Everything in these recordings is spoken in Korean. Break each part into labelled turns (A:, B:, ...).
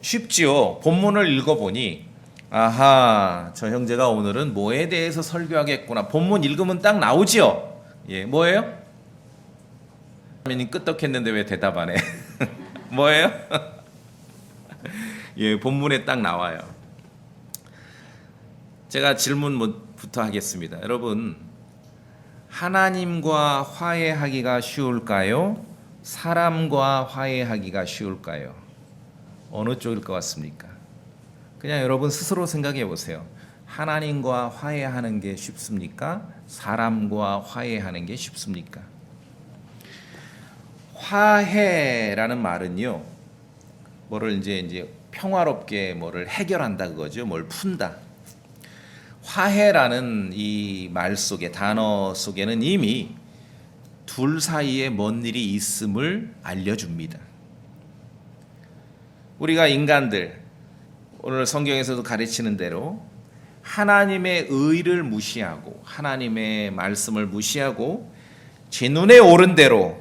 A: 쉽지요. 본문을 읽어보니 아하, 저 형제가 오늘은 뭐에 대해서 설교하겠구나. 본문 읽으면 딱 나오지요. 예, 뭐예요? 끄떡했는데 왜 대답 안 해? 뭐예요? 예, 본문에 딱 나와요. 제가 질문부터 하겠습니다. 여러분, 하나님과 화해하기가 쉬울까요? 사람과 화해하기가 쉬울까요? 어느 쪽일 것 같습니까? 그냥 여러분 스스로 생각해 보세요. 하나님과 화해하는 게 쉽습니까? 사람과 화해하는 게 쉽습니까? 화해라는 말은요, 뭐를 이제 평화롭게 뭐를 해결한다 그거죠. 뭘 푼다. 화해라는 이 말 속에, 단어 속에는 이미 둘 사이에 뭔 일이 있음을 알려줍니다. 우리가 인간들, 오늘 성경에서도 가르치는 대로 하나님의 의를 무시하고 하나님의 말씀을 무시하고 제 눈에 오른 대로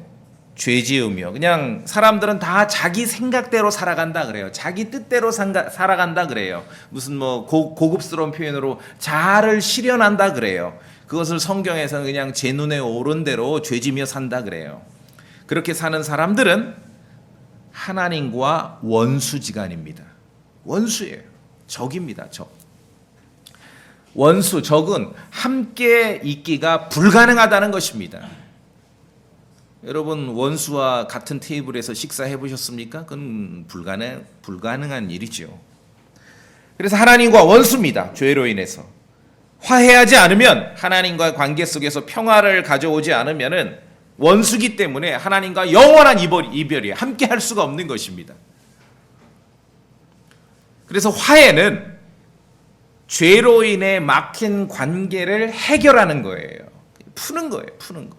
A: 죄 지으며, 그냥 사람들은 다 자기 생각대로 살아간다 그래요. 자기 뜻대로 살아간다 그래요. 무슨 고급스러운 표현으로 자아를 실현한다 그래요. 그것을 성경에서는 그냥 제 눈에 오른 대로 죄 지며 산다 그래요. 그렇게 사는 사람들은 하나님과 원수지간입니다. 원수예요. 적입니다. 적. 원수, 적은 함께 있기가 불가능하다는 것입니다. 여러분, 원수와 같은 테이블에서 식사해 보셨습니까? 그건 불가능한 일이죠. 그래서 하나님과 원수입니다. 죄로 인해서. 화해하지 않으면, 하나님과의 관계 속에서 평화를 가져오지 않으면은 원수기 때문에 하나님과 영원한 이별이에요. 함께 할 수가 없는 것입니다. 그래서 화해는 죄로 인해 막힌 관계를 해결하는 거예요. 푸는 거예요. 푸는 거.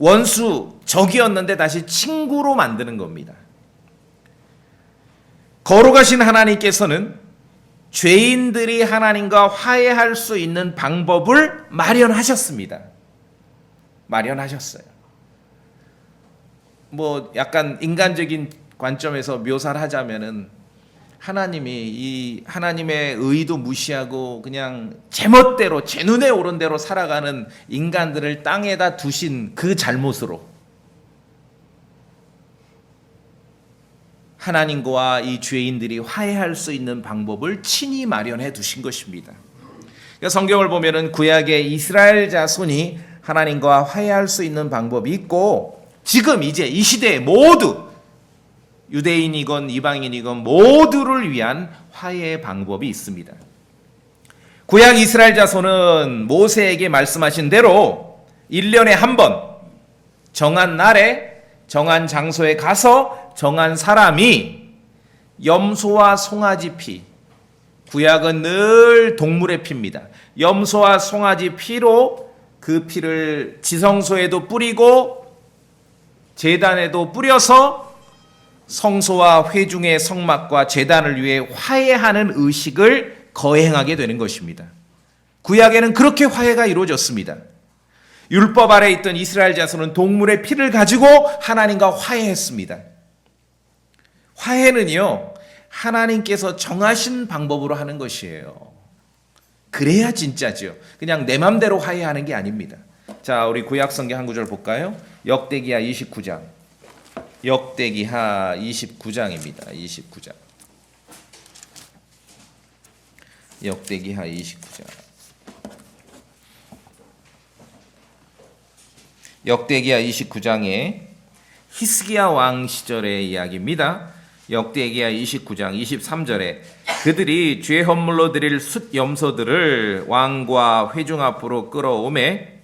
A: 원수, 적이었는데 다시 친구로 만드는 겁니다. 거룩하신 하나님께서는 죄인들이 하나님과 화해할 수 있는 방법을 마련하셨습니다. 마련하셨어요. 약간 인간적인 관점에서 묘사를 하자면은 하나님이 하나님의 의도 무시하고 그냥 제멋대로 제 눈에 오른 대로 살아가는 인간들을 땅에다 두신 그 잘못으로 하나님과 이 죄인들이 화해할 수 있는 방법을 친히 마련해 두신 것입니다. 성경을 보면은 구약의 이스라엘 자손이 하나님과 화해할 수 있는 방법이 있고, 지금 이제 이 시대에 모두 유대인이건 이방인이건 모두를 위한 화해의 방법이 있습니다. 구약 이스라엘 자손은 모세에게 말씀하신 대로 1년에 한 번 정한 날에 정한 장소에 가서 정한 사람이 염소와 송아지 피, 구약은 늘 동물의 피입니다. 염소와 송아지 피로 그 피를 지성소에도 뿌리고 제단에도 뿌려서 성소와 회중의 성막과 제단을 위해 화해하는 의식을 거행하게 되는 것입니다. 구약에는 그렇게 화해가 이루어졌습니다. 율법 아래 있던 이스라엘 자손은 동물의 피를 가지고 하나님과 화해했습니다. 화해는요, 하나님께서 정하신 방법으로 하는 것이에요. 그래야 진짜죠. 그냥 내 맘대로 화해하는 게 아닙니다. 자, 우리 구약 성경 한 구절 볼까요? 역대기하 29장. 역대기하 29장입니다. 29장. 역대기하 29장. 역대기하 29장에 히스기야 왕 시절의 이야기입니다. 역대기하 29장 23절에 그들이 죄 헌물로 드릴 숫 염소들을 왕과 회중 앞으로 끌어오매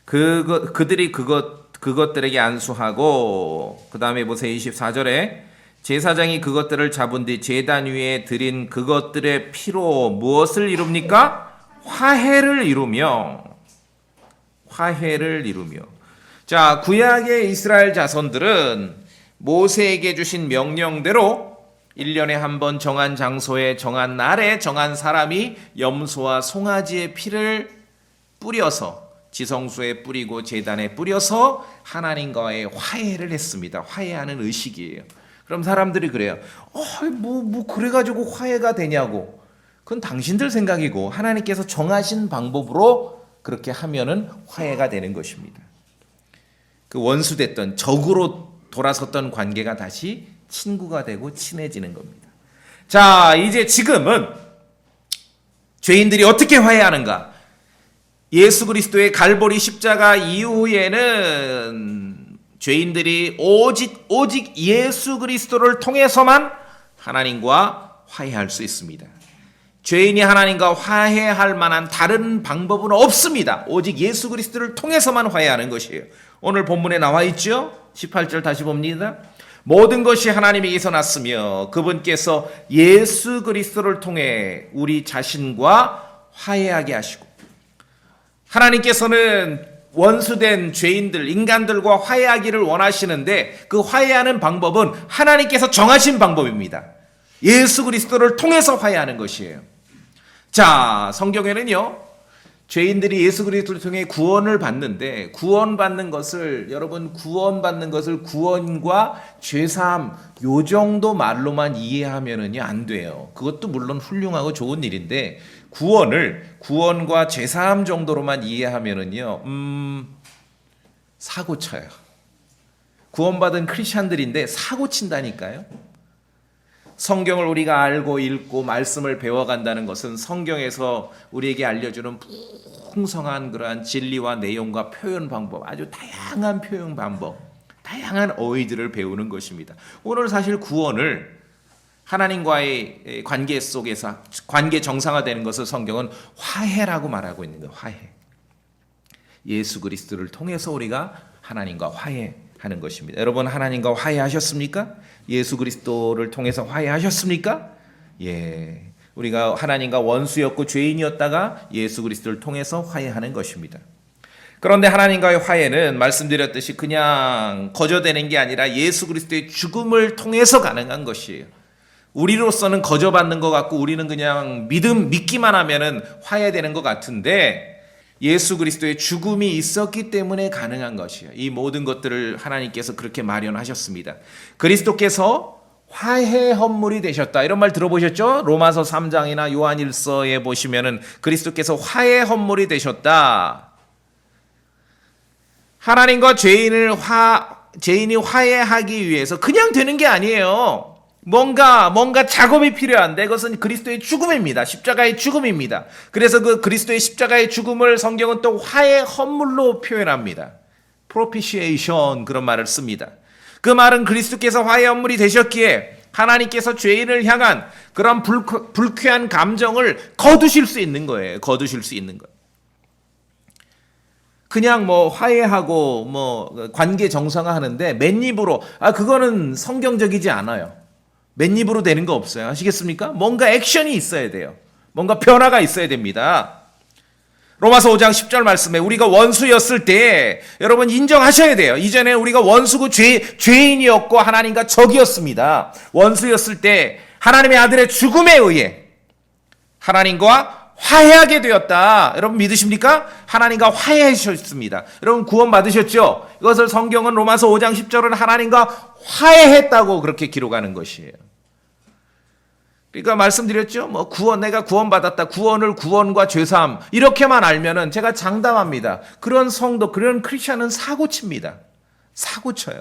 A: 그들이 그것들에게 안수하고, 그 다음에 보세요. 24절에 제사장이 그것들을 잡은 뒤 제단 위에 드린 그것들의 피로 무엇을 이룹니까? 화해를 이루며. 자, 구약의 이스라엘 자손들은 모세에게 주신 명령대로 1년에 한 번 정한 장소에 정한 날에 정한 사람이 염소와 송아지의 피를 뿌려서 지성소에 뿌리고 제단에 뿌려서 하나님과의 화해를 했습니다. 화해하는 의식이에요. 그럼 사람들이 그래요. 그래가지고 화해가 되냐고. 그건 당신들 생각이고 하나님께서 정하신 방법으로 그렇게 하면은 화해가 되는 것입니다. 그 원수됐던 적으로 돌아섰던 관계가 다시 친구가 되고 친해지는 겁니다. 자, 이제 지금은 죄인들이 어떻게 화해하는가? 예수 그리스도의 갈보리 십자가 이후에는 죄인들이 오직 예수 그리스도를 통해서만 하나님과 화해할 수 있습니다. 죄인이 하나님과 화해할 만한 다른 방법은 없습니다. 오직 예수 그리스도를 통해서만 화해하는 것이에요. 오늘 본문에 나와 있죠? 18절 다시 봅니다. 모든 것이 하나님에게서 났으며 그분께서 예수 그리스도를 통해 우리 자신과 화해하게 하시고, 하나님께서는 원수된 죄인들, 인간들과 화해하기를 원하시는데 그 화해하는 방법은 하나님께서 정하신 방법입니다. 예수 그리스도를 통해서 화해하는 것이에요. 자, 성경에는요, 죄인들이 예수 그리스도를 통해 구원을 받는데, 구원받는 것을 구원과 죄사함 요 정도 말로만 이해하면은요 안 돼요. 그것도 물론 훌륭하고 좋은 일인데 구원과 죄사함 정도로만 이해하면은요 사고 쳐요. 구원받은 크리스천들인데 사고 친다니까요. 성경을 우리가 알고 읽고 말씀을 배워간다는 것은 성경에서 우리에게 알려주는 풍성한 그러한 진리와 내용과 표현 방법, 아주 다양한 표현 방법, 다양한 어휘들을 배우는 것입니다. 오늘 사실 구원을 하나님과의 관계 속에서 관계 정상화되는 것을 성경은 화해라고 말하고 있는 거예요. 화해. 예수 그리스도를 통해서 우리가 하나님과 화해하는 것입니다. 여러분, 하나님과 화해하셨습니까? 예수 그리스도를 통해서 화해하셨습니까? 예. 우리가 하나님과 원수였고 죄인이었다가 예수 그리스도를 통해서 화해하는 것입니다. 그런데 하나님과의 화해는 말씀드렸듯이 그냥 거저되는 게 아니라 예수 그리스도의 죽음을 통해서 가능한 것이에요. 우리로서는 거저받는 것 같고 우리는 그냥 믿기만 하면은 화해되는 것 같은데, 예수 그리스도의 죽음이 있었기 때문에 가능한 것이에요. 이 모든 것들을 하나님께서 그렇게 마련하셨습니다. 그리스도께서 화해 헌물이 되셨다, 이런 말 들어보셨죠? 로마서 3장이나 요한일서에 보시면은 그리스도께서 화해 헌물이 되셨다. 하나님과 죄인이 화해하기 위해서 그냥 되는 게 아니에요. 뭔가 작업이 필요한데 그것은 그리스도의 죽음입니다. 십자가의 죽음입니다. 그래서 그 그리스도의 십자가의 죽음을 성경은 또 화해 헌물로 표현합니다. propitiation, 그런 말을 씁니다. 그 말은 그리스도께서 화해 헌물이 되셨기에 하나님께서 죄인을 향한 그런 불쾌한 감정을 거두실 수 있는 거예요. 그냥 화해하고 관계 정상화하는데 맨입으로 그거는 성경적이지 않아요. 맨입으로 되는 거 없어요. 아시겠습니까? 뭔가 액션이 있어야 돼요. 뭔가 변화가 있어야 됩니다. 로마서 5장 10절 말씀에 우리가 원수였을 때 여러분 인정하셔야 돼요. 이전에 우리가 원수고 죄인이었고 하나님과 적이었습니다. 원수였을 때 하나님의 아들의 죽음에 의해 하나님과 화해하게 되었다. 여러분 믿으십니까? 하나님과 화해하셨습니다. 여러분 구원 받으셨죠? 이것을 성경은 로마서 5장 10절은 하나님과 화해했다고 그렇게 기록하는 것이에요. 그러니까 말씀드렸죠? 내가 구원받았다. 구원과 죄사함 이렇게만 알면은 제가 장담합니다. 그런 성도, 그런 크리스천은 사고칩니다. 사고쳐요.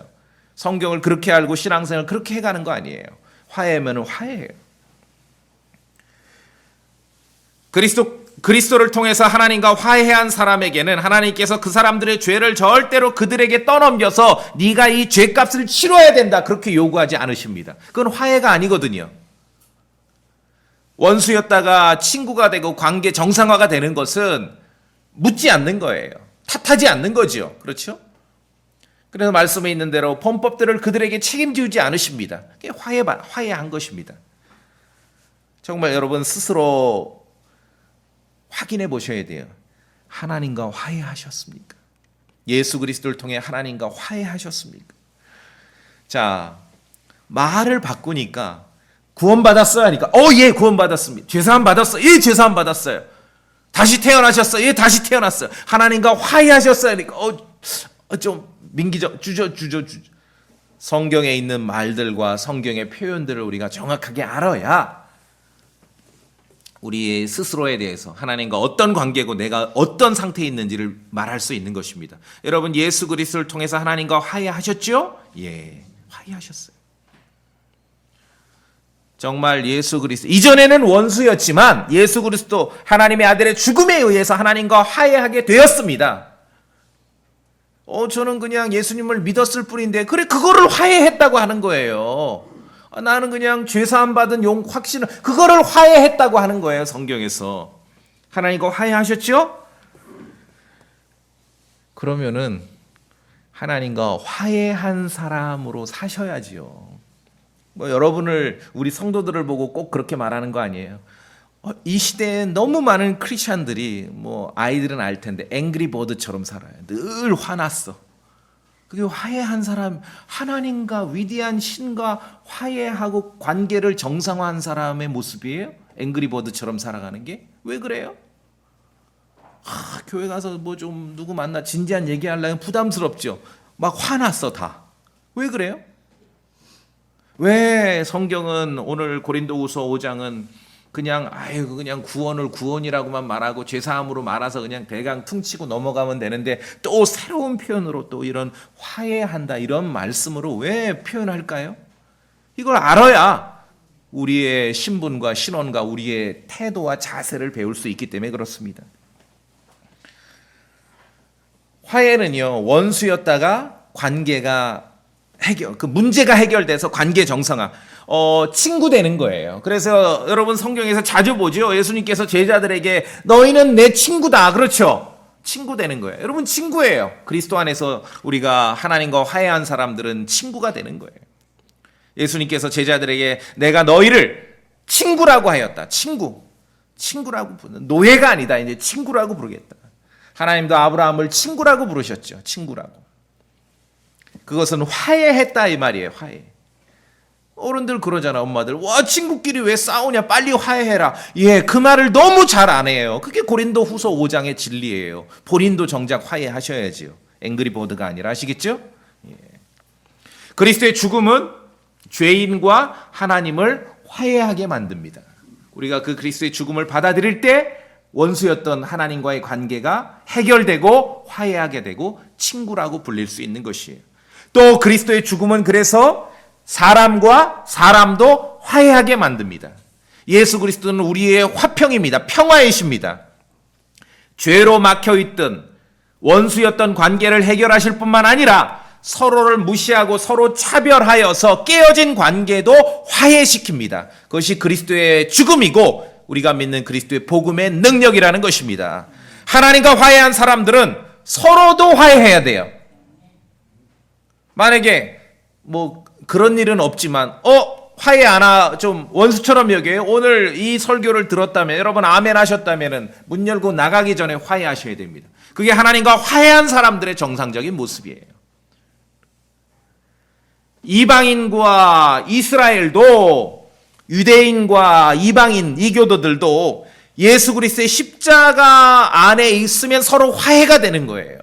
A: 성경을 그렇게 알고 신앙생활을 그렇게 해가는 거 아니에요. 화해하면 화해해요. 그리스도를 통해서 하나님과 화해한 사람에게는 하나님께서 그 사람들의 죄를 절대로 그들에게 떠넘겨서 네가 이 죄값을 치러야 된다, 그렇게 요구하지 않으십니다. 그건 화해가 아니거든요. 원수였다가 친구가 되고 관계 정상화가 되는 것은 묻지 않는 거예요. 탓하지 않는 거죠. 그렇죠? 그래서 말씀에 있는 대로 범법들을 그들에게 책임지지 않으십니다. 그게 화해한 것입니다. 정말 여러분 스스로 확인해 보셔야 돼요. 하나님과 화해하셨습니까? 예수 그리스도를 통해 하나님과 화해하셨습니까? 자, 말을 바꾸니까 구원받았어요 하니까 예, 구원받았습니다. 죄사함 받았어요. 예, 죄사함 받았어요. 다시 태어나셨어요. 예, 다시 태어났어요. 하나님과 화해하셨어요 하니까 좀 민기적 주저. 성경에 있는 말들과 성경의 표현들을 우리가 정확하게 알아야 우리 스스로에 대해서 하나님과 어떤 관계고 내가 어떤 상태에 있는지를 말할 수 있는 것입니다. 여러분, 예수 그리스도를 통해서 하나님과 화해하셨죠? 예, 화해하셨어요. 정말 예수 그리스도, 이전에는 원수였지만 예수 그리스도 하나님의 아들의 죽음에 의해서 하나님과 화해하게 되었습니다. 저는 그냥 예수님을 믿었을 뿐인데, 그래, 그거를 화해했다고 하는 거예요. 나는 그냥 죄사함 받은 확신을, 그거를 화해했다고 하는 거예요, 성경에서. 하나님과 화해하셨죠? 그러면은 하나님과 화해한 사람으로 사셔야지요. 여러분을, 우리 성도들을 보고 꼭 그렇게 말하는 거 아니에요. 이 시대에 너무 많은 크리스찬들이, 아이들은 알 텐데 앵그리버드처럼 살아요. 늘 화났어. 그게 화해한 사람, 하나님과 위대한 신과 화해하고 관계를 정상화한 사람의 모습이에요? 앵그리버드처럼 살아가는 게? 왜 그래요? 교회 가서 좀 누구 만나 진지한 얘기하려면 부담스럽죠. 막 화났어 다. 왜 그래요? 왜 성경은 오늘 고린도후서 5장은 그냥 구원이라고만 말하고 죄사함으로 말아서 그냥 대강 퉁치고 넘어가면 되는데, 또 새로운 표현으로 또 이런 화해한다 이런 말씀으로 왜 표현할까요? 이걸 알아야 우리의 신분과 신원과 우리의 태도와 자세를 배울 수 있기 때문에 그렇습니다. 화해는요, 원수였다가 관계가 문제가 해결돼서 관계 정상화, 친구 되는 거예요. 그래서 여러분 성경에서 자주 보죠. 예수님께서 제자들에게 너희는 내 친구다. 그렇죠? 친구 되는 거예요. 여러분 친구예요. 그리스도 안에서 우리가 하나님과 화해한 사람들은 친구가 되는 거예요. 예수님께서 제자들에게 내가 너희를 친구라고 하였다. 친구라고 부르는, 노예가 아니다. 이제 친구라고 부르겠다. 하나님도 아브라함을 친구라고 부르셨죠. 친구라고. 그것은 화해했다 이 말이에요. 화해. 어른들 그러잖아. 엄마들, 와, 친구끼리 왜 싸우냐, 빨리 화해해라. 예, 그 말을 너무 잘 안 해요. 그게 고린도후서 5장의 진리예요. 본인도 정작 화해하셔야지요. 앵그리버드가 아니라. 아시겠죠? 예. 그리스도의 죽음은 죄인과 하나님을 화해하게 만듭니다. 우리가 그 그리스도의 죽음을 받아들일 때 원수였던 하나님과의 관계가 해결되고 화해하게 되고 친구라고 불릴 수 있는 것이에요. 또 그리스도의 죽음은 그래서 사람과 사람도 화해하게 만듭니다. 예수 그리스도는 우리의 화평입니다. 평화이십니다. 죄로 막혀있던 원수였던 관계를 해결하실 뿐만 아니라 서로를 무시하고 서로 차별하여서 깨어진 관계도 화해시킵니다. 그것이 그리스도의 죽음이고 우리가 믿는 그리스도의 복음의 능력이라는 것입니다. 하나님과 화해한 사람들은 서로도 화해해야 돼요. 만약에 그런 일은 없지만 화해 좀 원수처럼 여겨요. 오늘 이 설교를 들었다면, 여러분 아멘 하셨다면 문 열고 나가기 전에 화해하셔야 됩니다. 그게 하나님과 화해한 사람들의 정상적인 모습이에요. 이방인과 이스라엘도, 유대인과 이방인 이교도들도 예수 그리스도의 십자가 안에 있으면 서로 화해가 되는 거예요.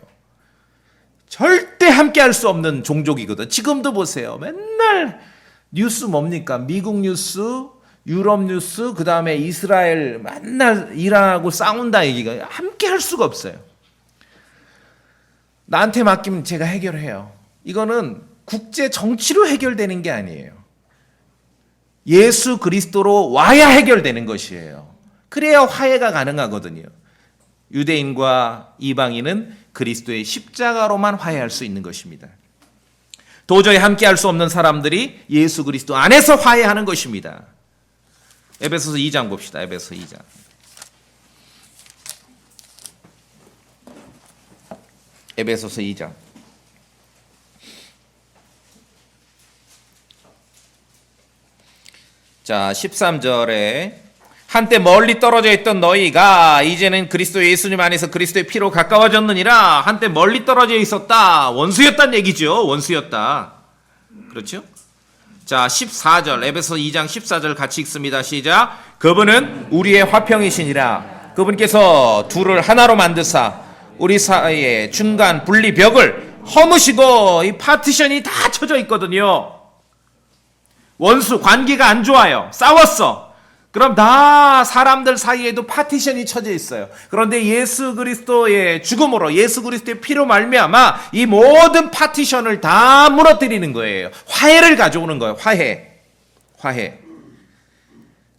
A: 절대 함께 할 수 없는 종족이거든. 지금도 보세요. 맨날 뉴스 뭡니까? 미국 뉴스, 유럽 뉴스, 그 다음에 이스라엘 맨날 이란하고 싸운다 얘기가 함께 할 수가 없어요. 나한테 맡기면 제가 해결해요. 이거는 국제 정치로 해결되는 게 아니에요. 예수 그리스도로 와야 해결되는 것이에요. 그래야 화해가 가능하거든요. 유대인과 이방인은 그리스도의 십자가로만 화해할 수 있는 것입니다. 도저히 함께할 수 없는 사람들이 예수 그리스도 안에서 화해하는 것입니다. 에베소서 2장 봅시다. 에베소서 2장. 에베소서 2장. 자, 13절에 한때 멀리 떨어져 있던 너희가 이제는 그리스도 예수님 안에서 그리스도의 피로 가까워졌느니라. 한때 멀리 떨어져 있었다. 원수였단 얘기죠. 원수였다. 그렇죠? 자, 14절, 에베소 2장 14절 같이 읽습니다. 시작. 그분은 우리의 화평이시니라. 그분께서 둘을 하나로 만드사 우리 사이의 중간 분리벽을 허무시고 이 파티션이 다 쳐져 있거든요. 원수 관계가 안 좋아요. 싸웠어. 그럼 다 사람들 사이에도 파티션이 쳐져 있어요. 그런데 예수 그리스도의 죽음으로 예수 그리스도의 피로 말미암아 이 모든 파티션을 다 무너뜨리는 거예요. 화해를 가져오는 거예요. 화해.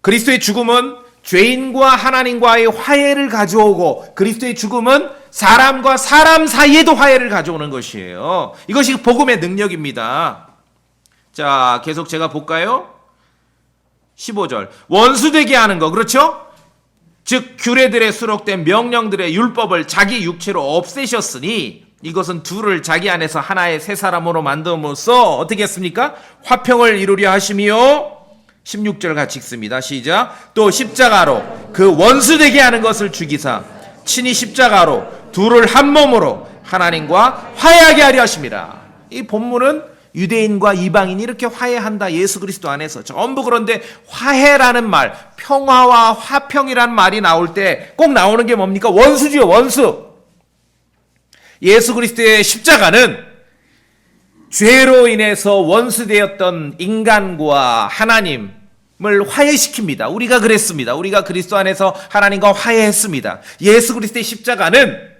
A: 그리스도의 죽음은 죄인과 하나님과의 화해를 가져오고 그리스도의 죽음은 사람과 사람 사이에도 화해를 가져오는 것이에요. 이것이 복음의 능력입니다. 자, 계속 제가 볼까요? 15절. 원수되게 하는 거, 그렇죠? 즉 규례들에 수록된 명령들의 율법을 자기 육체로 없애셨으니 이것은 둘을 자기 안에서 하나의 새 사람으로 만듦으로써 어떻게 했습니까? 화평을 이루려 하심이요. 16절 같이 읽습니다. 시작. 또 십자가로 그 원수되게 하는 것을 죽이사 친히 십자가로 둘을 한 몸으로 하나님과 화해하게 하려 하심이라. 이 본문은 유대인과 이방인이 이렇게 화해한다. 예수 그리스도 안에서 전부. 그런데 화해라는 말, 평화와 화평이라는 말이 나올 때 꼭 나오는 게 뭡니까? 원수지요, 원수. 예수 그리스도의 십자가는 죄로 인해서 원수되었던 인간과 하나님을 화해시킵니다. 우리가 그랬습니다. 우리가 그리스도 안에서 하나님과 화해했습니다. 예수 그리스도의 십자가는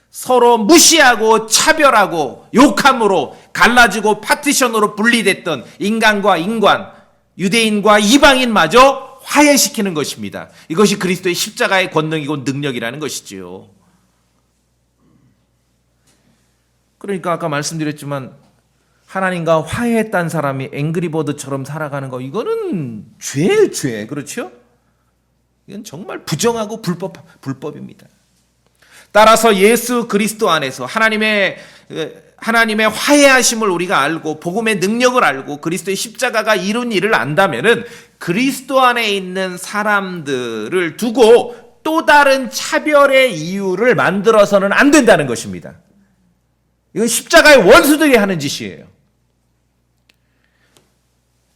A: 서로 무시하고 차별하고 욕함으로 갈라지고 파티션으로 분리됐던 인간과 인간, 유대인과 이방인마저 화해시키는 것입니다. 이것이 그리스도의 십자가의 권능이고 능력이라는 것이지요. 그러니까 아까 말씀드렸지만 하나님과 화해했다는 사람이 앵그리버드처럼 살아가는 거, 이거는 죄예요, 죄. 그렇죠? 이건 정말 부정하고 불법입니다. 따라서 예수 그리스도 안에서 하나님의 화해하심을 우리가 알고 복음의 능력을 알고 그리스도의 십자가가 이룬 일을 안다면은 그리스도 안에 있는 사람들을 두고 또 다른 차별의 이유를 만들어서는 안 된다는 것입니다. 이건 십자가의 원수들이 하는 짓이에요.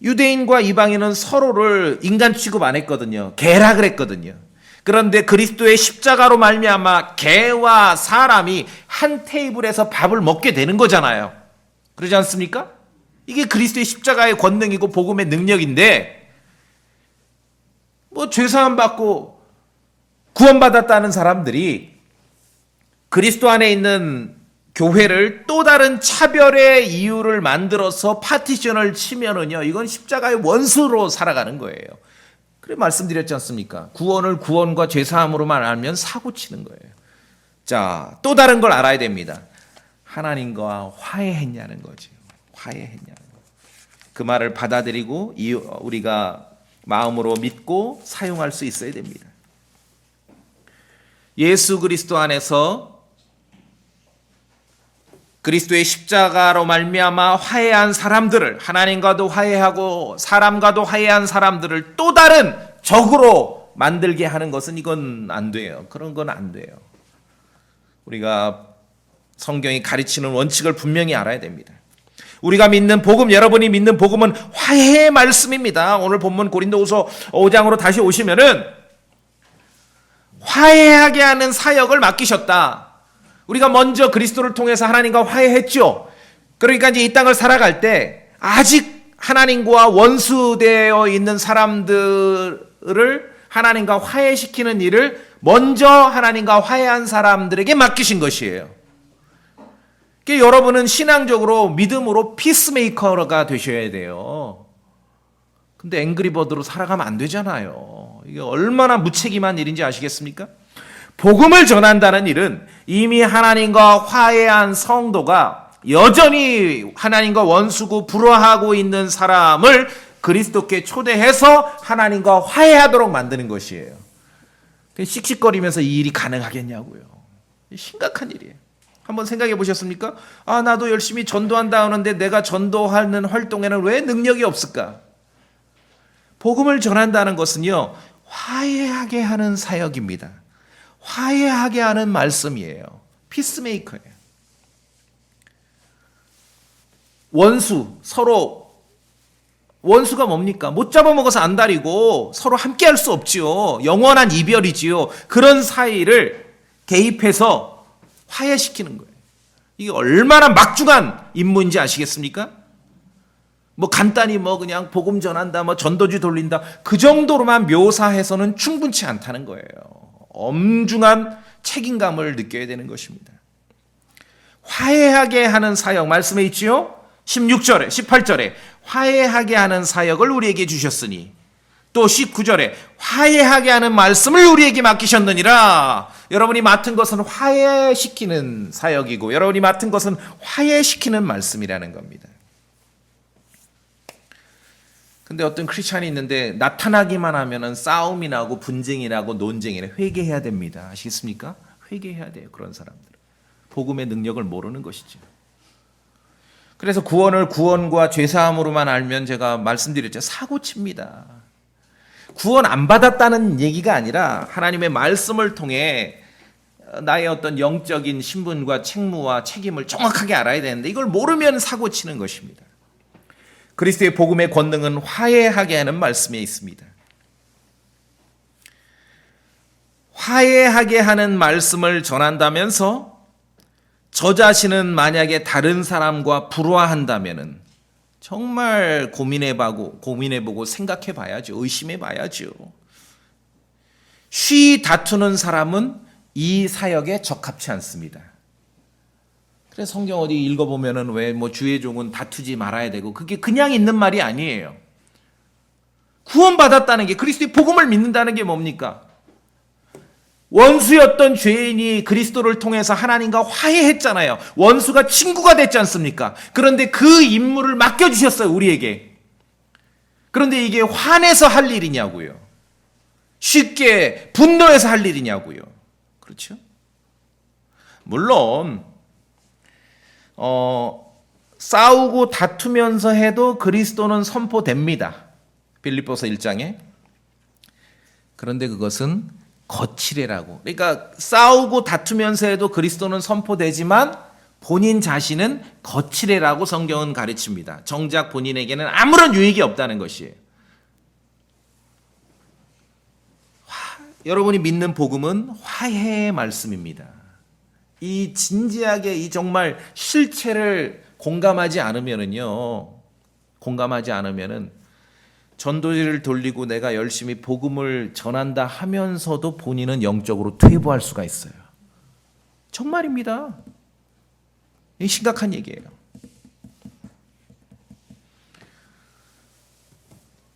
A: 유대인과 이방인은 서로를 인간 취급 안 했거든요. 개라 그랬거든요. 그런데 그리스도의 십자가로 말미암아 개와 사람이 한 테이블에서 밥을 먹게 되는 거잖아요. 그러지 않습니까? 이게 그리스도의 십자가의 권능이고 복음의 능력인데, 뭐 죄사함 받고 구원받았다는 사람들이 그리스도 안에 있는 교회를 또 다른 차별의 이유를 만들어서 파티션을 치면은요, 이건 십자가의 원수로 살아가는 거예요. 그래 말씀드렸지 않습니까? 구원을 구원과 죄사함으로만 알면 사고 치는 거예요. 자, 또 다른 걸 알아야 됩니다. 하나님과 화해했냐는 거죠. 화해했냐는 거. 그 말을 받아들이고 우리가 마음으로 믿고 사용할 수 있어야 됩니다. 예수 그리스도 안에서 그리스도의 십자가로 말미암아 화해한 사람들을, 하나님과도 화해하고 사람과도 화해한 사람들을 또 다른 적으로 만들게 하는 것은 이건 안 돼요. 그런 건 안 돼요. 우리가 성경이 가르치는 원칙을 분명히 알아야 됩니다. 우리가 믿는 복음, 여러분이 믿는 복음은 화해의 말씀입니다. 오늘 본문 고린도후서 5장으로 다시 오시면은 화해하게 하는 사역을 맡기셨다. 우리가 먼저 그리스도를 통해서 하나님과 화해했죠. 그러니까 이제 이 땅을 살아갈 때 아직 하나님과 원수되어 있는 사람들을 하나님과 화해시키는 일을 먼저 하나님과 화해한 사람들에게 맡기신 것이에요. 그러니까 여러분은 신앙적으로 믿음으로 피스메이커가 되셔야 돼요. 근데 앵그리버드로 살아가면 안 되잖아요. 이게 얼마나 무책임한 일인지 아시겠습니까? 복음을 전한다는 일은 이미 하나님과 화해한 성도가 여전히 하나님과 원수고 불화하고 있는 사람을 그리스도께 초대해서 하나님과 화해하도록 만드는 것이에요. 씩씩거리면서 이 일이 가능하겠냐고요. 심각한 일이에요. 한번 생각해 보셨습니까? 아, 나도 열심히 전도한다 하는데 내가 전도하는 활동에는 왜 능력이 없을까? 복음을 전한다는 것은요, 화해하게 하는 사역입니다. 화해하게 하는 말씀이에요. 피스메이커예요. 원수가 뭡니까? 못 잡아먹어서 안달이고 서로 함께 할 수 없지요. 영원한 이별이지요. 그런 사이를 개입해서 화해시키는 거예요. 이게 얼마나 막중한 임무인지 아시겠습니까? 뭐 간단히 뭐 그냥 복음 전한다, 뭐 전도지 돌린다, 그 정도로만 묘사해서는 충분치 않다는 거예요. 엄중한 책임감을 느껴야 되는 것입니다. 화해하게 하는 사역, 말씀에 있지요? 16절에, 18절에 화해하게 하는 사역을 우리에게 주셨으니, 또 19절에 화해하게 하는 말씀을 우리에게 맡기셨느니라. 여러분이 맡은 것은 화해시키는 사역이고, 여러분이 맡은 것은 화해시키는 말씀이라는 겁니다. 근데 어떤 크리스찬이 있는데 나타나기만 하면은 싸움이 나고 분쟁이 나고 논쟁이 나. 회개해야 됩니다. 아시겠습니까? 회개해야 돼요. 그런 사람들. 복음의 능력을 모르는 것이죠. 그래서 구원을 구원과 죄사함으로만 알면 제가 말씀드렸죠. 사고칩니다. 구원 안 받았다는 얘기가 아니라 하나님의 말씀을 통해 나의 어떤 영적인 신분과 책무와 책임을 정확하게 알아야 되는데 이걸 모르면 사고치는 것입니다. 그리스도의 복음의 권능은 화해하게 하는 말씀에 있습니다. 화해하게 하는 말씀을 전한다면서 저 자신은 만약에 다른 사람과 불화한다면은 정말 고민해보고 생각해봐야죠. 의심해봐야죠. 쉬 다투는 사람은 이 사역에 적합치 않습니다. 그래서 성경 어디 읽어보면은 왜 뭐 주의 종은 다투지 말아야 되고, 그게 그냥 있는 말이 아니에요. 구원받았다는 게, 그리스도의 복음을 믿는다는 게 뭡니까? 원수였던 죄인이 그리스도를 통해서 하나님과 화해했잖아요. 원수가 친구가 됐지 않습니까? 그런데 그 임무를 맡겨주셨어요, 우리에게. 그런데 이게 화내서 할 일이냐고요. 쉽게 분노해서 할 일이냐고요. 그렇죠? 물론 싸우고 다투면서 해도 그리스도는 선포됩니다. 빌립보서 1장에. 그런데 그것은 거칠애라고. 그러니까 싸우고 다투면서 해도 그리스도는 선포되지만 본인 자신은 거칠애라고 성경은 가르칩니다. 정작 본인에게는 아무런 유익이 없다는 것이에요. 여러분이 믿는 복음은 화해의 말씀입니다. 이 진지하게 이 정말 실체를 공감하지 않으면은 전도지를 돌리고 내가 열심히 복음을 전한다 하면서도 본인은 영적으로 퇴보할 수가 있어요. 정말입니다. 이 심각한 얘기예요.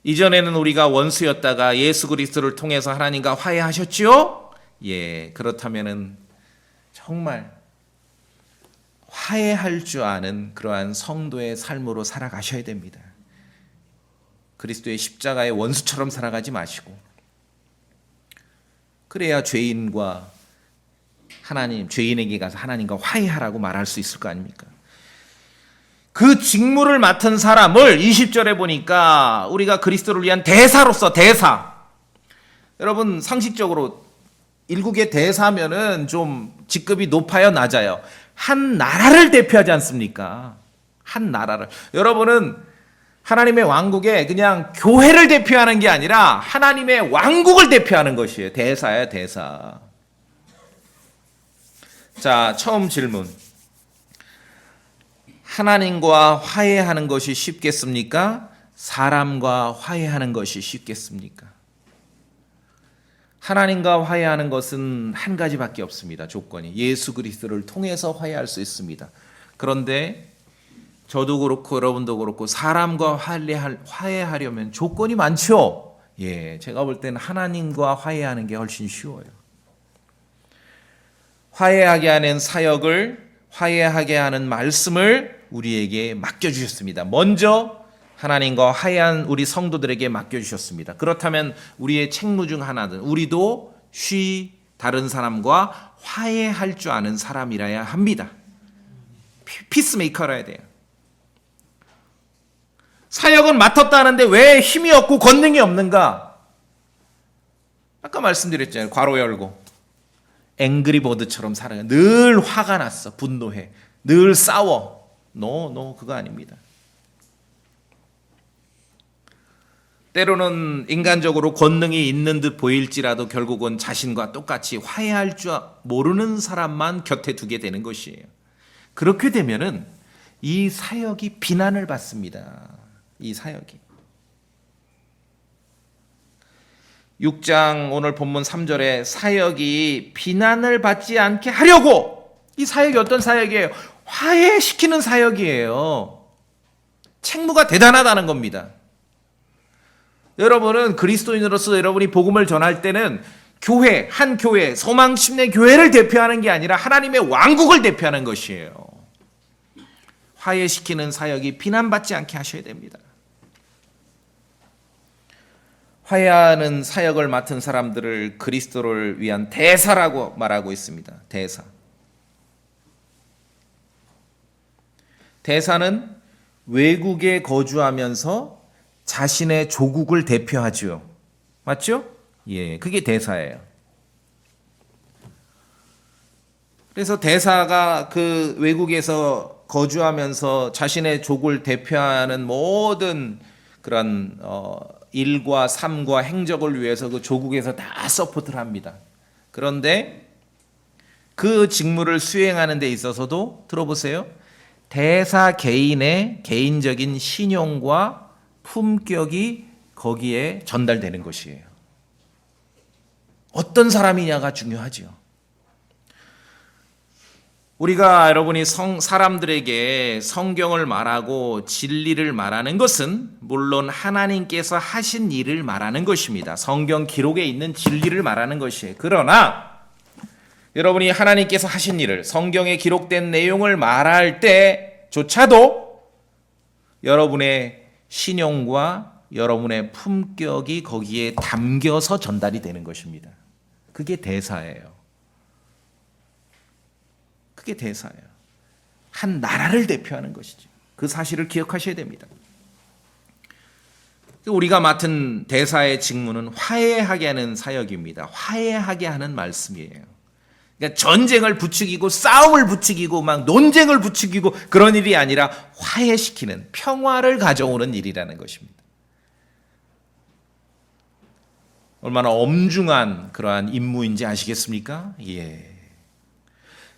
A: 이전에는 우리가 원수였다가 예수 그리스도를 통해서 하나님과 화해하셨지요? 예, 그렇다면은 정말 화해할 줄 아는 그러한 성도의 삶으로 살아가셔야 됩니다. 그리스도의 십자가의 원수처럼 살아가지 마시고, 그래야 죄인과 죄인에게 가서 하나님과 화해하라고 말할 수 있을 거 아닙니까? 그 직무를 맡은 사람을 20절에 보니까 우리가 그리스도를 위한 대사로서, 여러분 상식적으로 일국의 대사면은 좀 직급이 높아요, 낮아요? 한 나라를 대표하지 않습니까? 한 나라를. 여러분은 하나님의 왕국에 그냥 교회를 대표하는 게 아니라 하나님의 왕국을 대표하는 것이에요. 대사예요, 대사. 자, 처음 질문. 하나님과 화해하는 것이 쉽겠습니까? 사람과 화해하는 것이 쉽겠습니까? 하나님과 화해하는 것은 한 가지밖에 없습니다. 조건이. 예수 그리스도를 통해서 화해할 수 있습니다. 그런데 저도 그렇고 여러분도 그렇고 사람과 화해하려면 조건이 많죠. 예, 제가 볼 때는 하나님과 화해하는 게 훨씬 쉬워요. 화해하게 하는 사역을, 화해하게 하는 말씀을 우리에게 맡겨주셨습니다. 먼저 하나님과 화해한 우리 성도들에게 맡겨주셨습니다. 그렇다면 우리의 책무 중 하나는 우리도 다른 사람과 화해할 줄 아는 사람이라야 합니다. 피스메이커라야 돼요. 사역은 맡았다는데 왜 힘이 없고 권능이 없는가? 아까 말씀드렸잖아요. 괄호 열고. 앵그리버드처럼 살아요. 늘 화가 났어. 분노해. 늘 싸워. 그거 아닙니다. 때로는 인간적으로 권능이 있는 듯 보일지라도 결국은 자신과 똑같이 화해할 줄 모르는 사람만 곁에 두게 되는 것이에요. 그렇게 되면은 이 사역이 비난을 받습니다. 이 사역이. 6장 오늘 본문 3절에 사역이 비난을 받지 않게 하려고, 이 사역이 어떤 사역이에요? 화해시키는 사역이에요. 책무가 대단하다는 겁니다. 여러분은 그리스도인으로서 여러분이 복음을 전할 때는 교회, 한 교회, 소망침례 교회를 대표하는 게 아니라 하나님의 왕국을 대표하는 것이에요. 화해시키는 사역이 비난받지 않게 하셔야 됩니다. 화해하는 사역을 맡은 사람들을 그리스도를 위한 대사라고 말하고 있습니다. 대사. 대사는 외국에 거주하면서 자신의 조국을 대표하죠. 맞죠? 예, 그게 대사예요. 그래서 대사가 그 외국에서 거주하면서 자신의 족을 대표하는 모든 그런 일과 삶과 행적을 위해서 그 조국에서 다 서포트를 합니다. 그런데 그 직무를 수행하는 데 있어서도 들어보세요. 대사 개인의 개인적인 신용과 품격이 거기에 전달되는 것이에요. 어떤 사람이냐가 중요하죠. 우리가 여러분이 사람들에게 성경을 말하고 진리를 말하는 것은 물론 하나님께서 하신 일을 말하는 것입니다. 성경 기록에 있는 진리를 말하는 것이에요. 그러나 여러분이 하나님께서 하신 일을, 성경에 기록된 내용을 말할 때조차도 여러분의 신용과 여러분의 품격이 거기에 담겨서 전달이 되는 것입니다. 그게 대사예요. 그게 대사예요. 한 나라를 대표하는 것이죠. 그 사실을 기억하셔야 됩니다. 우리가 맡은 대사의 직무는 화해하게 하는 사역입니다. 화해하게 하는 말씀이에요. 그러니까 전쟁을 부추기고 싸움을 부추기고 막 논쟁을 부추기고 그런 일이 아니라 화해시키는, 평화를 가져오는 일이라는 것입니다. 얼마나 엄중한 그러한 임무인지 아시겠습니까? 예.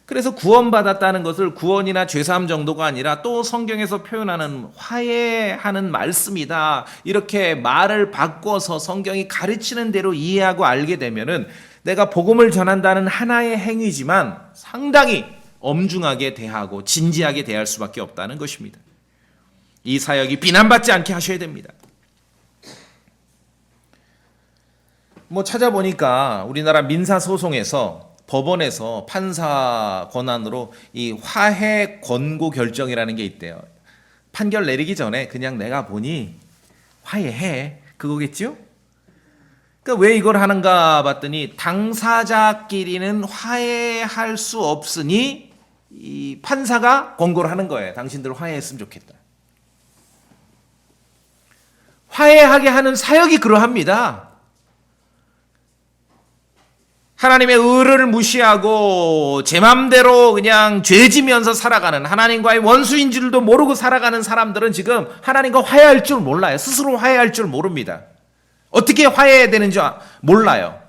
A: 그래서 구원받았다는 것을 구원이나 죄사함 정도가 아니라 또 성경에서 표현하는 화해하는 말씀이다. 이렇게 말을 바꿔서 성경이 가르치는 대로 이해하고 알게 되면은 내가 복음을 전한다는 하나의 행위지만 상당히 엄중하게 대하고 진지하게 대할 수밖에 없다는 것입니다. 이 사역이 비난받지 않게 하셔야 됩니다. 찾아보니까 우리나라 민사소송에서 법원에서 판사 권한으로 이 화해 권고 결정이라는 게 있대요. 판결 내리기 전에 그냥 내가 보니 화해해, 그거겠죠? 그러니까 왜 이걸 하는가 봤더니 당사자끼리는 화해할 수 없으니 이 판사가 권고를 하는 거예요. 당신들 화해했으면 좋겠다. 화해하게 하는 사역이 그러합니다. 하나님의 의를 무시하고 제 맘대로 그냥 죄지면서 살아가는, 하나님과의 원수인 줄도 모르고 살아가는 사람들은 지금 하나님과 화해할 줄 몰라요. 스스로 화해할 줄 모릅니다. 어떻게 화해해야 되는지 몰라요.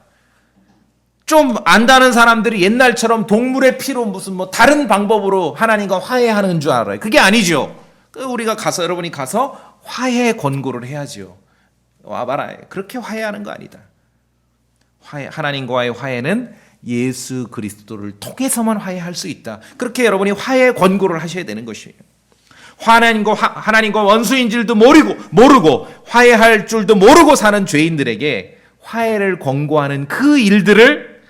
A: 좀 안다는 사람들이 옛날처럼 동물의 피로 무슨 다른 방법으로 하나님과 화해하는 줄 알아요. 그게 아니죠. 우리가 가서, 여러분이 가서 화해 권고를 해야죠. 와봐라. 그렇게 화해하는 거 아니다. 하나님과의 화해는 예수 그리스도를 통해서만 화해할 수 있다. 그렇게 여러분이 화해 권고를 하셔야 되는 것이에요. 하나님과 원수인 줄도 모르고 화해할 줄도 모르고 사는 죄인들에게 화해를 권고하는 그 일들을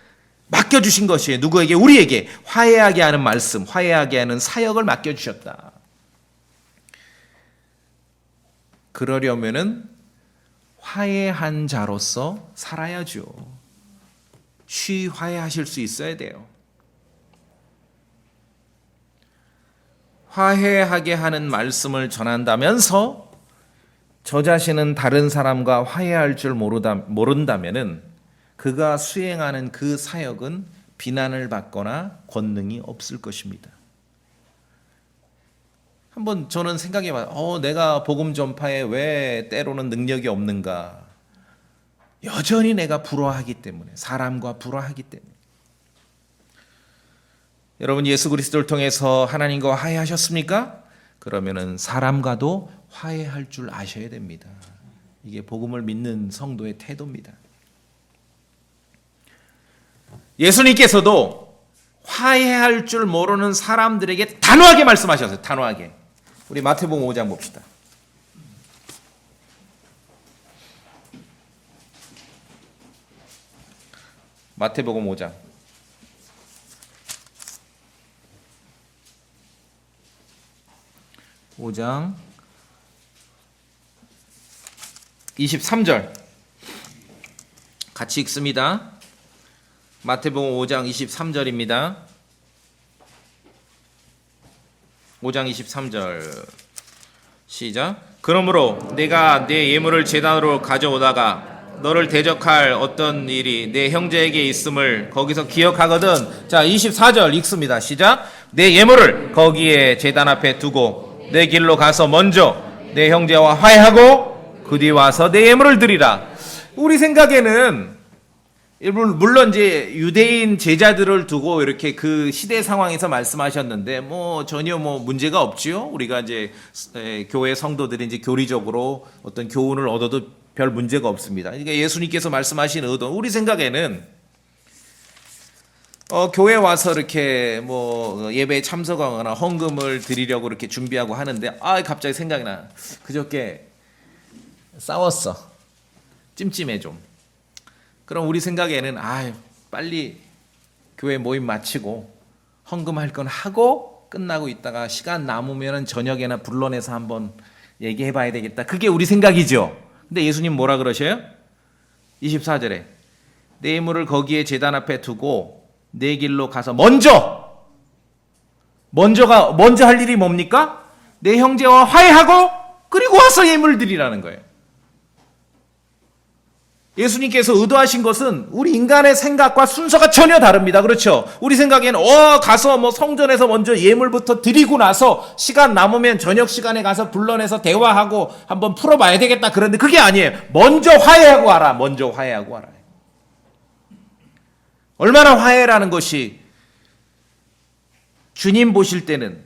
A: 맡겨주신 것이에요. 누구에게? 우리에게 화해하게 하는 말씀, 화해하게 하는 사역을 맡겨주셨다. 그러려면은 화해한 자로서 살아야죠. 쉬이 화해하실 수 있어야 돼요. 화해하게 하는 말씀을 전한다면서 저 자신은 다른 사람과 화해할 줄 모른다면은 그가 수행하는 그 사역은 비난을 받거나 권능이 없을 것입니다. 한번 저는 생각해봐요. 내가 복음 전파에 왜 때로는 능력이 없는가? 여전히 내가 불화하기 때문에, 사람과 불화하기 때문에. 여러분 예수 그리스도를 통해서 하나님과 화해하셨습니까? 그러면은 사람과도 화해할 줄 아셔야 됩니다. 이게 복음을 믿는 성도의 태도입니다. 예수님께서도 화해할 줄 모르는 사람들에게 단호하게 말씀하셨어요. 단호하게. 우리 마태복음 5장 봅시다. 마태복음 5장 23절 같이 읽습니다. 마태복음 5장 23절입니다. 5장 23절 시작. 그러므로 내가 내 예물을 제단으로 가져오다가 너를 대적할 어떤 일이 내 형제에게 있음을 거기서 기억하거든. 자, 24절 읽습니다. 시작. 내 예물을 거기에 제단 앞에 두고 내 길로 가서 먼저 내 형제와 화해하고 그 뒤 와서 내 예물을 드리라. 우리 생각에는 물론 이제 유대인 제자들을 두고 이렇게 그 시대 상황에서 말씀하셨는데 전혀 문제가 없지요. 우리가 이제 교회 성도들이 이제 교리적으로 어떤 교훈을 얻어도 별 문제가 없습니다. 그러니까 예수님께서 말씀하신 의도, 우리 생각에는 교회 와서 이렇게 예배에 참석하거나 헌금을 드리려고 이렇게 준비하고 하는데 갑자기 생각이 나. 그저께 싸웠어. 찜찜해 좀. 그럼 우리 생각에는 빨리 교회 모임 마치고 헌금할 건 하고 끝나고 있다가 시간 남으면 저녁에나 불러내서 한번 얘기해 봐야 되겠다. 그게 우리 생각이죠. 근데 예수님 뭐라 그러셔요? 24절에 내 예물을 거기에 제단 앞에 두고 내 길로 가서 먼저 할 일이 뭡니까? 내 형제와 화해하고 그리고 와서 예물 드리라는 거예요. 예수님께서 의도하신 것은 우리 인간의 생각과 순서가 전혀 다릅니다. 그렇죠? 우리 생각에는 가서 성전에서 먼저 예물부터 드리고 나서 시간 남으면 저녁 시간에 가서 불러내서 대화하고 한번 풀어봐야 되겠다. 그런데 그게 아니에요. 먼저 화해하고 와라. 먼저 화해하고 와라. 얼마나 화해라는 것이 주님 보실 때는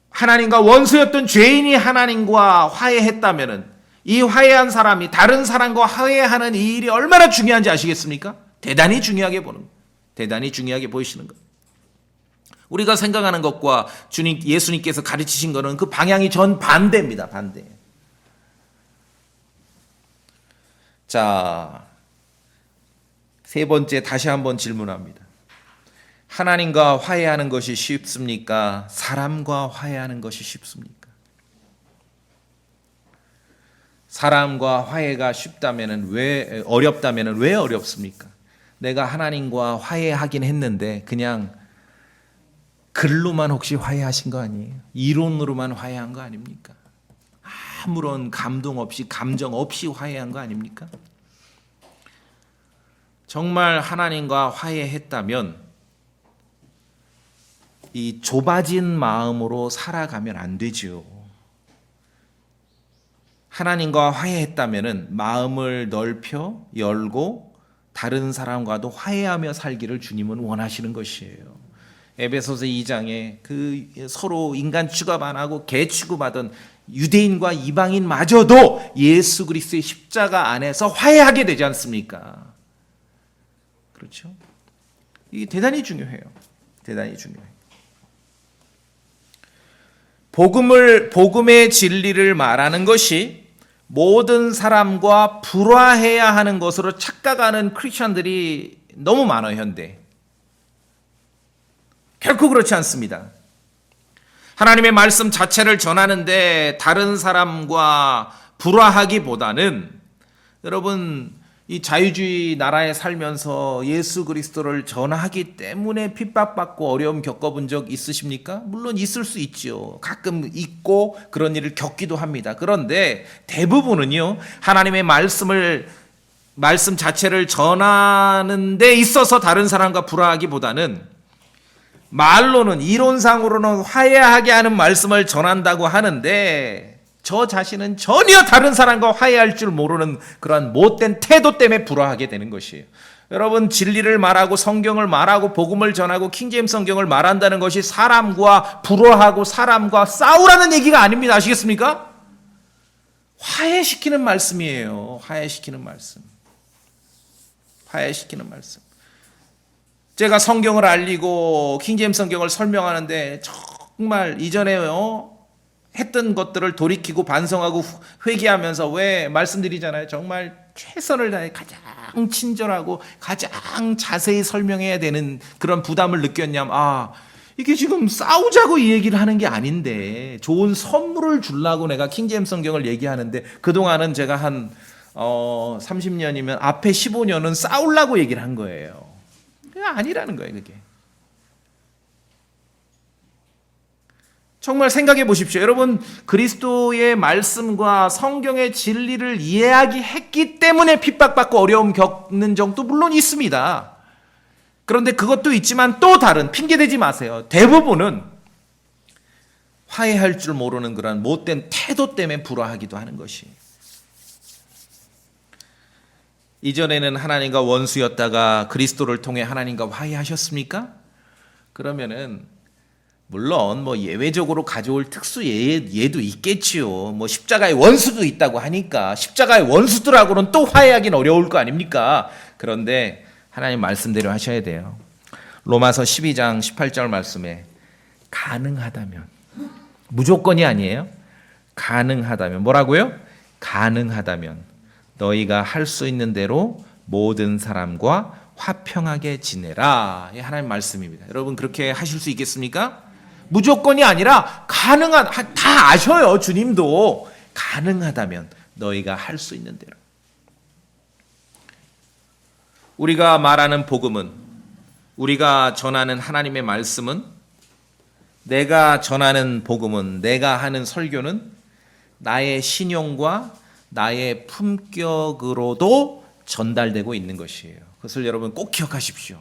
A: 하나님과 원수였던 죄인이 하나님과 화해했다면은 이 화해한 사람이 다른 사람과 화해하는 이 일이 얼마나 중요한지 아시겠습니까? 대단히 중요하게 보이시는 것. 우리가 생각하는 것과 예수님께서 가르치신 것은 그 방향이 반대입니다. 반대. 자, 세 번째 다시 한번 질문합니다. 하나님과 화해하는 것이 쉽습니까? 사람과 화해하는 것이 쉽습니까? 사람과 화해가 어렵다면은 왜 어렵습니까? 내가 하나님과 화해하긴 했는데 그냥 글로만 혹시 화해하신 거 아니에요? 이론으로만 화해한 거 아닙니까? 아무런 감동 없이 감정 없이 화해한 거 아닙니까? 정말 하나님과 화해했다면 이 좁아진 마음으로 살아가면 안 되죠. 하나님과 화해했다면 마음을 넓혀 열고 다른 사람과도 화해하며 살기를 주님은 원하시는 것이에요. 에베소서 2장에 그 서로 인간 취급 안 하고 개 취급하던 유대인과 이방인마저도 예수 그리스도의 십자가 안에서 화해하게 되지 않습니까? 그렇죠? 이게 대단히 중요해요. 대단히 중요해요. 복음의 진리를 말하는 것이 모든 사람과 불화해야 하는 것으로 착각하는 크리스천들이 너무 많아요, 현대. 결코 그렇지 않습니다. 하나님의 말씀 자체를 전하는데 다른 사람과 불화하기보다는 여러분 이 자유주의 나라에 살면서 예수 그리스도를 전하기 때문에 핍박받고 어려움 겪어본 적 있으십니까? 물론 있을 수 있죠. 가끔 있고 그런 일을 겪기도 합니다. 그런데 대부분은요, 하나님의 말씀 자체를 전하는 데 있어서 다른 사람과 불화하기보다는 말로는 이론상으로는 화해하게 하는 말씀을 전한다고 하는데 저 자신은 전혀 다른 사람과 화해할 줄 모르는 그러한 못된 태도 때문에 불화하게 되는 것이에요. 여러분, 진리를 말하고 성경을 말하고 복음을 전하고 킹제임스 성경을 말한다는 것이 사람과 불화하고 사람과 싸우라는 얘기가 아닙니다. 아시겠습니까? 화해시키는 말씀이에요. 화해시키는 말씀. 화해시키는 말씀. 제가 성경을 알리고 킹제임스 성경을 설명하는데 정말 이전에 했던 것들을 돌이키고 반성하고 회개하면서 왜 말씀드리잖아요. 정말 최선을 다해 가장 친절하고 가장 자세히 설명해야 되는 그런 부담을 느꼈냐면 이게 지금 싸우자고 이 얘기를 하는 게 아닌데 좋은 선물을 주려고 내가 킹제임스 성경을 얘기하는데 그동안은 제가 한 30년이면 앞에 15년은 싸우려고 얘기를 한 거예요. 그게 아니라는 거예요. 그게. 정말 생각해 보십시오. 여러분, 그리스도의 말씀과 성경의 진리를 이해하기 했기 때문에 핍박받고 어려움 겪는 정도 물론 있습니다. 그런데 그것도 있지만 또 다른, 핑계대지 마세요. 대부분은 화해할 줄 모르는 그런 못된 태도 때문에 불화하기도 하는 것이. 이전에는 하나님과 원수였다가 그리스도를 통해 하나님과 화해하셨습니까? 그러면은 물론 예외적으로 가져올 특수 예도 있겠지요. 십자가의 원수도 있다고 하니까 십자가의 원수들하고는 또 화해하기는 어려울 거 아닙니까? 그런데 하나님 말씀대로 하셔야 돼요. 로마서 12장 18절 말씀에 가능하다면, 무조건이 아니에요. 가능하다면 뭐라고요? 가능하다면 너희가 할 수 있는 대로 모든 사람과 화평하게 지내라. 이 하나님 말씀입니다. 여러분, 그렇게 하실 수 있겠습니까? 무조건이 아니라 다 아셔요. 주님도 가능하다면 너희가 할 수 있는 대로. 우리가 말하는 복음은, 우리가 전하는 하나님의 말씀은, 내가 전하는 복음은, 내가 하는 설교는 나의 신용과 나의 품격으로도 전달되고 있는 것이에요. 그것을 여러분 꼭 기억하십시오.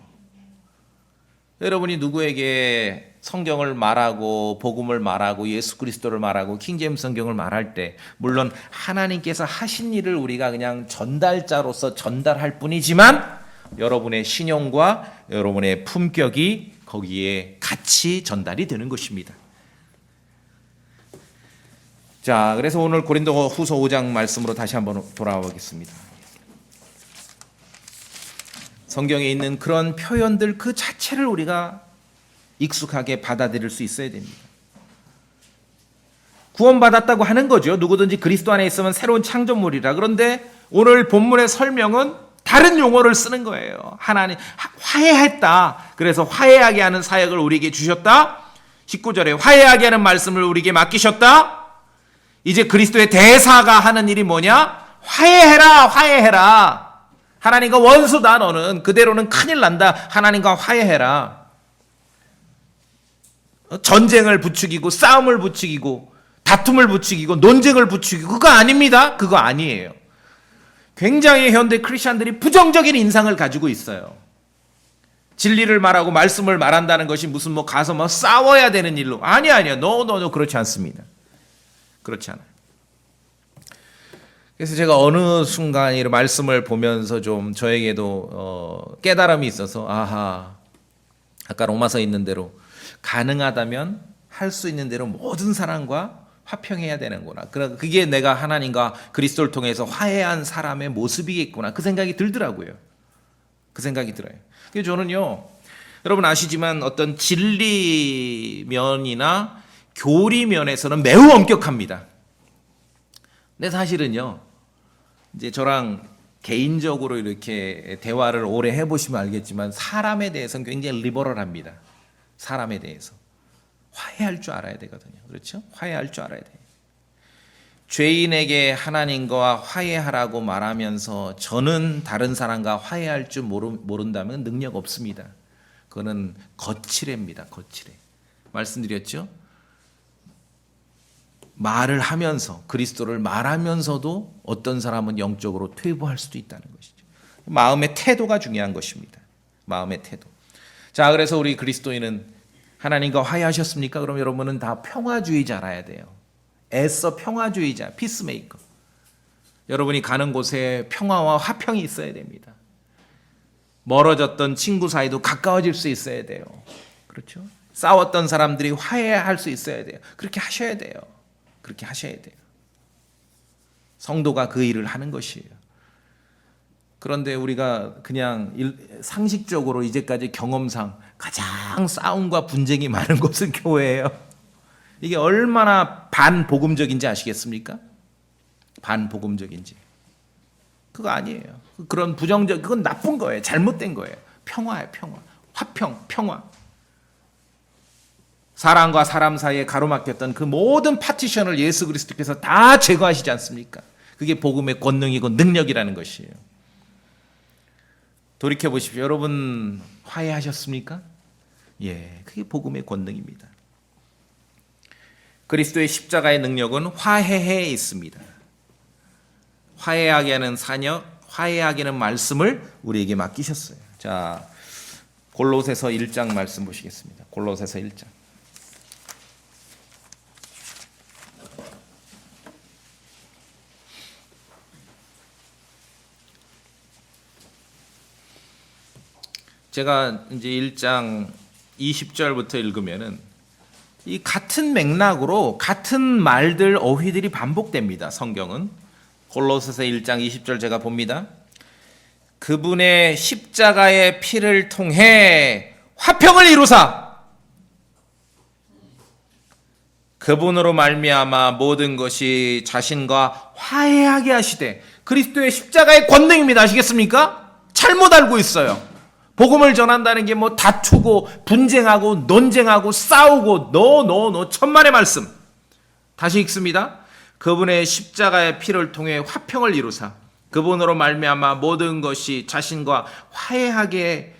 A: 여러분이 누구에게 성경을 말하고 복음을 말하고 예수 그리스도를 말하고 킹제임스 성경을 말할 때 물론 하나님께서 하신 일을 우리가 그냥 전달자로서 전달할 뿐이지만 여러분의 신용과 여러분의 품격이 거기에 같이 전달이 되는 것입니다. 자, 그래서 오늘 고린도 후서 5장 말씀으로 다시 한번 돌아와 보겠습니다. 성경에 있는 그런 표현들 그 자체를 우리가 익숙하게 받아들일 수 있어야 됩니다. 구원받았다고 하는 거죠. 누구든지 그리스도 안에 있으면 새로운 창조물이라. 그런데 오늘 본문의 설명은 다른 용어를 쓰는 거예요. 하나님 화해했다. 그래서 화해하게 하는 사역을 우리에게 주셨다. 19절에 화해하게 하는 말씀을 우리에게 맡기셨다. 이제 그리스도의 대사가 하는 일이 뭐냐? 화해해라, 화해해라. 하나님과 원수다. 너는 그대로는 큰일 난다. 하나님과 화해해라. 전쟁을 부추기고 싸움을 부추기고 다툼을 부추기고 논쟁을 부추기고 그거 아닙니다. 그거 아니에요. 굉장히 현대 크리스천들이 부정적인 인상을 가지고 있어요. 진리를 말하고 말씀을 말한다는 것이 무슨 가서 싸워야 되는 일로. 아니요. 노 그렇지 않습니다. 그렇지 않아요. 그래서 제가 어느 순간 이 말씀을 보면서 좀 저에게도 깨달음이 있어서 아까 로마서에 있는 대로 가능하다면 할 수 있는 대로 모든 사람과 화평해야 되는구나. 그게 내가 하나님과 그리스도를 통해서 화해한 사람의 모습이겠구나. 그 생각이 들더라고요. 그 생각이 들어요. 그래서 저는요, 여러분 아시지만 어떤 진리 면이나 교리 면에서는 매우 엄격합니다. 근데 사실은요, 이제 저랑 개인적으로 이렇게 대화를 오래 해보시면 알겠지만 사람에 대해서는 굉장히 리버럴합니다. 사람에 대해서. 화해할 줄 알아야 되거든요. 그렇죠? 화해할 줄 알아야 돼요. 죄인에게 하나님과 화해하라고 말하면서 저는 다른 사람과 화해할 줄 모른다면 능력 없습니다. 그거는 거칠애입니다. 거칠애. 말씀드렸죠? 말을 하면서 그리스도를 말하면서도 어떤 사람은 영적으로 퇴보할 수도 있다는 것이죠. 마음의 태도가 중요한 것입니다. 마음의 태도. 자, 그래서 우리 그리스도인은 하나님과 화해하셨습니까? 그럼 여러분은 다 평화주의자라야 돼요. 애써 평화주의자, 피스메이커. 여러분이 가는 곳에 평화와 화평이 있어야 됩니다. 멀어졌던 친구 사이도 가까워질 수 있어야 돼요. 그렇죠? 싸웠던 사람들이 화해할 수 있어야 돼요. 그렇게 하셔야 돼요. 그렇게 하셔야 돼요. 성도가 그 일을 하는 것이에요. 그런데 우리가 그냥 상식적으로 이제까지 경험상 가장 싸움과 분쟁이 많은 곳은 교회예요. 이게 얼마나 반복음적인지 아시겠습니까? 반복음적인지. 그거 아니에요. 그런 부정적, 그건 나쁜 거예요. 잘못된 거예요. 평화예요, 평화. 화평, 평화. 사람과 사람 사이에 가로막혔던 그 모든 파티션을 예수 그리스도께서 다 제거하시지 않습니까? 그게 복음의 권능이고 능력이라는 것이에요. 돌이켜 보십시오. 여러분 화해하셨습니까? 예, 그게 복음의 권능입니다. 그리스도의 십자가의 능력은 화해에 있습니다. 화해하게 하는 사역, 화해하게 하는 말씀을 우리에게 맡기셨어요. 자, 골로새서 1장 말씀 보시겠습니다. 골로새서 1장. 제가 이제 1장 20절부터 읽으면은 이 같은 맥락으로 같은 말들, 어휘들이 반복됩니다. 성경은. 골로새서 1장 20절 제가 봅니다. 그분의 십자가의 피를 통해 화평을 이루사 그분으로 말미암아 모든 것이 자신과 화해하게 하시되, 그리스도의 십자가의 권능입니다. 아시겠습니까? 잘못 알고 있어요. 복음을 전한다는 게 뭐 다투고 분쟁하고 논쟁하고 싸우고 노 천만의 말씀. 다시 읽습니다. 그분의 십자가의 피를 통해 화평을 이루사 그분으로 말미암아 모든 것이 자신과 화해하게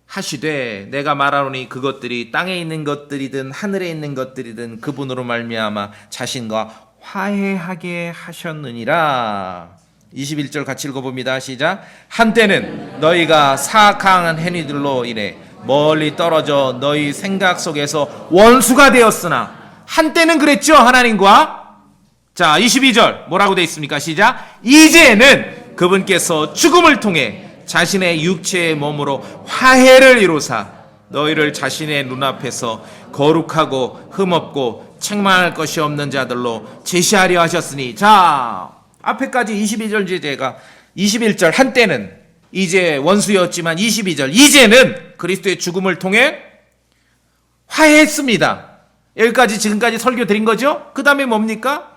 A: 하시되, 내가 말하노니 그것들이 땅에 있는 것들이든 하늘에 있는 것들이든 그분으로 말미암아 자신과 화해하게 하셨느니라. 21절 같이 읽어봅니다. 시작. 한때는 너희가 사악한 행위들로 인해 멀리 떨어져 너희 생각 속에서 원수가 되었으나, 한때는 그랬죠, 하나님과. 자, 22절 뭐라고 되어 있습니까? 시작. 이제는 그분께서 죽음을 통해 자신의 육체의 몸으로 화해를 이루사 너희를 자신의 눈앞에서 거룩하고 흠없고 책망할 것이 없는 자들로 제시하려 하셨으니. 자, 앞에까지 22절 제가 21절 한때는 이제 원수였지만, 22절 이제는 그리스도의 죽음을 통해 화해했습니다. 여기까지 지금까지 설교 드린 거죠? 그 다음에 뭡니까?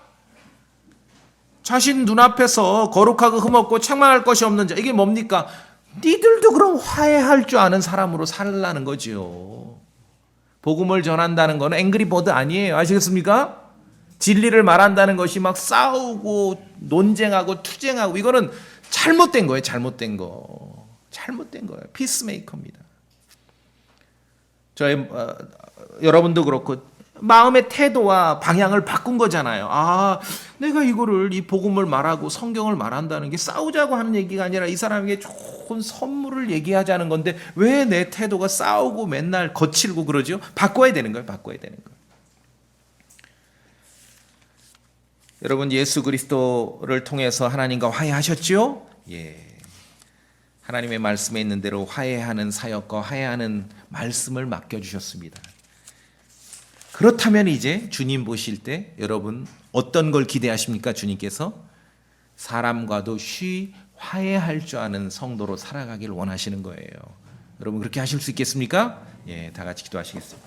A: 자신 눈앞에서 거룩하고 흠없고 책망할 것이 없는 자. 이게 뭡니까? 니들도 그럼 화해할 줄 아는 사람으로 살라는 거지요. 복음을 전한다는 거는 앵그리버드 아니에요. 아시겠습니까? 진리를 말한다는 것이 막 싸우고 논쟁하고 투쟁하고, 이거는 잘못된 거예요. 잘못된 거. 잘못된 거예요. 피스메이커입니다. 여러분도 그렇고 마음의 태도와 방향을 바꾼 거잖아요. 아, 내가 이거를, 이 복음을 말하고 성경을 말한다는 게 싸우자고 하는 얘기가 아니라 이 사람에게 좋은 선물을 얘기하자는 건데 왜 내 태도가 싸우고 맨날 거칠고 그러죠? 바꿔야 되는 거예요. 바꿔야 되는 거예요. 여러분, 예수 그리스도를 통해서 하나님과 화해하셨죠? 예. 하나님의 말씀에 있는 대로 화해하는 사역과 화해하는 말씀을 맡겨주셨습니다. 그렇다면 이제 주님 보실 때 여러분 어떤 걸 기대하십니까? 주님께서 사람과도 쉬 화해할 줄 아는 성도로 살아가길 원하시는 거예요. 여러분 그렇게 하실 수 있겠습니까? 예, 다 같이 기도하시겠습니다.